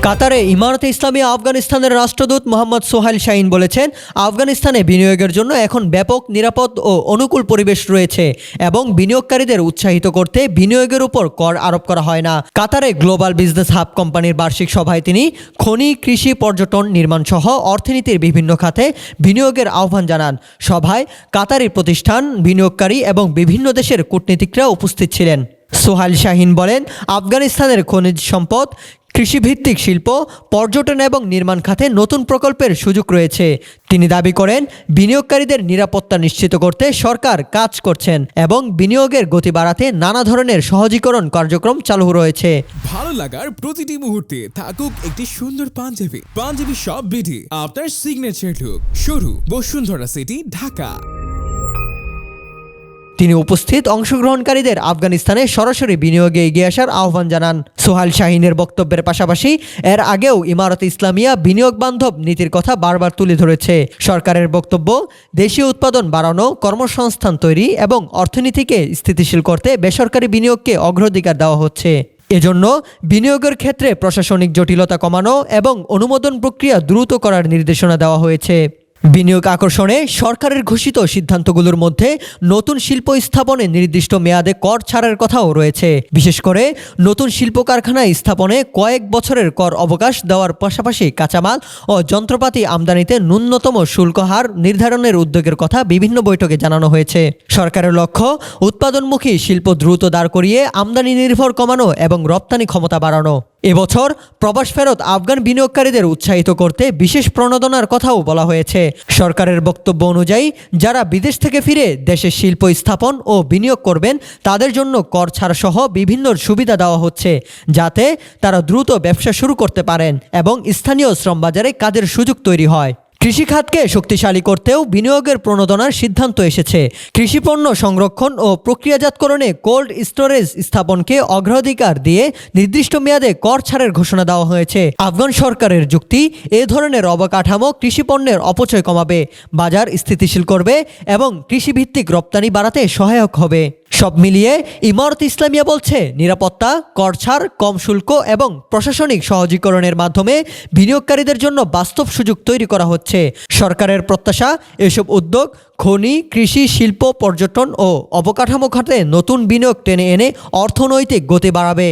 কাতারে ইমারতে ইসলামিয়া আফগানিস্তানের রাষ্ট্রদূত মোহাম্মদ সোহাইল শাহীন বলেছেন, আফগানিস্তানে বিনিয়োগের জন্য এখন ব্যাপক, নিরাপদ ও অনুকূল পরিবেশ রয়েছে এবং বিনিয়োগকারীদের উৎসাহিত করতে বিনিয়োগের উপর কর আরোপ করা হয় না। কাতারে গ্লোবাল বিজনেস হাব কোম্পানির বার্ষিক সভায় তিনি খনি, কৃষি, পর্যটন, নির্মাণ সহ অর্থনীতির বিভিন্ন খাতে বিনিয়োগের আহ্বান জানান। সভায় কাতারি প্রতিষ্ঠান, বিনিয়োগকারী এবং বিভিন্ন দেশের কূটনীতিকরা উপস্থিত ছিলেন। সোহাইল শাহীন বলেন, আফগানিস্তানের খনিজ সম্পদ, কৃষিভিত্তিক শিল্প, পর্যটন এবং নির্মাণ খাতে নতুন প্রকল্পের সুযোগ রয়েছে। তিনি দাবি করেন, বিনিয়োগকারীদের নিরাপত্তা নিশ্চিত করতে সরকার কাজ করছেন এবং বিনিয়োগের গতি বাড়াতে নানা ধরনের সহজীকরণ কার্যক্রম চালু রয়েছে। ভালো লাগার প্রতিটি মুহূর্তে থাকুক একটি সুন্দর পাঞ্জাবি সব বিধি আপনার সিগনেচার লুক। শুরু বসুন্ধরা সিটি, ঢাকা। তিনি উপস্থিত অংশগ্রহণকারীদের আফগানিস্তানে সরাসরি বিনিয়োগে এগিয়ে আসার আহ্বান জানান। সোহাইল শাহীনের বক্তব্যের পাশাপাশি এর আগেও ইমারতে ইসলামিয়া বিনিয়োগ বান্ধব নীতির কথা বারবার তুলে ধরেছে। সরকারের বক্তব্য, দেশীয় উৎপাদন বাড়ানো, কর্মসংস্থান তৈরি এবং অর্থনীতিকে স্থিতিশীল করতে বেসরকারি বিনিয়োগকে অগ্রাধিকার দেওয়া হচ্ছে। এজন্য বিনিয়োগের ক্ষেত্রে প্রশাসনিক জটিলতা কমানো এবং অনুমোদন প্রক্রিয়া দ্রুত করার নির্দেশনা দেওয়া হয়েছে। বিনিয়োগ আকর্ষণে সরকারের ঘোষিত সিদ্ধান্তগুলোর মধ্যে নতুন শিল্প স্থাপনে নির্দিষ্ট মেয়াদে কর ছাড়ের কথাও রয়েছে। বিশেষ করে নতুন শিল্প কারখানা স্থাপনে কয়েক বছরের কর অবকাশ দেওয়ার পাশাপাশি কাঁচামাল ও যন্ত্রপাতি আমদানিতে ন্যূনতম শুল্ক হার নির্ধারণের উদ্যোগের কথা বিভিন্ন বৈঠকে জানানো হয়েছে। সরকারের লক্ষ্য, উৎপাদনমুখী শিল্প দ্রুত দাঁড় করিয়ে আমদানি নির্ভর কমানো এবং রপ্তানি ক্ষমতা বাড়ানো। এবছর প্রবাস ফেরত আফগান বিনিয়োগকারীদের উৎসাহিত করতে বিশেষ প্রণোদনার কথাও বলা হয়েছে। সরকারের বক্তব্য অনুযায়ী যারা বিদেশ থেকে ফিরে দেশে শিল্প স্থাপন ও বিনিয়োগ করবেন তাদের জন্য কর ছাড় সহ বিভিন্ন সুবিধা দেওয়া হচ্ছে, যাতে তারা দ্রুত ব্যবসা শুরু করতে পারেন এবং স্থানীয় শ্রমবাজারে কাজের সুযোগ তৈরি হয়। কৃষিখাতকে শক্তিশালী করতেও বিনিয়োগের প্রণোদনার সিদ্ধান্ত এসেছে। কৃষিপণ্য সংরক্ষণ ও প্রক্রিয়াজাতকরণে কোল্ড স্টোরেজ স্থাপনকে অগ্রাধিকার দিয়ে নির্দিষ্ট মেয়াদে কর ছাড়ের ঘোষণা দেওয়া হয়েছে। আফগান সরকারের যুক্তি, এ ধরনের অবকাঠামো কৃষিপণ্যের অপচয় কমাবে, বাজার স্থিতিশীল করবে এবং কৃষিভিত্তিক রপ্তানি বাড়াতে সহায়ক হবে। সব মিলিয়ে ইমারতে ইসলামিয়া বলছে, নিরাপত্তা, কর ছাড়, কম শুল্ক এবং প্রশাসনিক সহজীকরণের মাধ্যমে বিনিয়োগকারীদের জন্য বাস্তব সুযোগ তৈরি করা হচ্ছে। সরকারের প্রত্যাশা, এসব উদ্যোগ খনি, কৃষি, শিল্প, পর্যটন ও অবকাঠামো খাতে নতুন বিনিয়োগ টেনে এনে অর্থনৈতিক গতি বাড়াবে।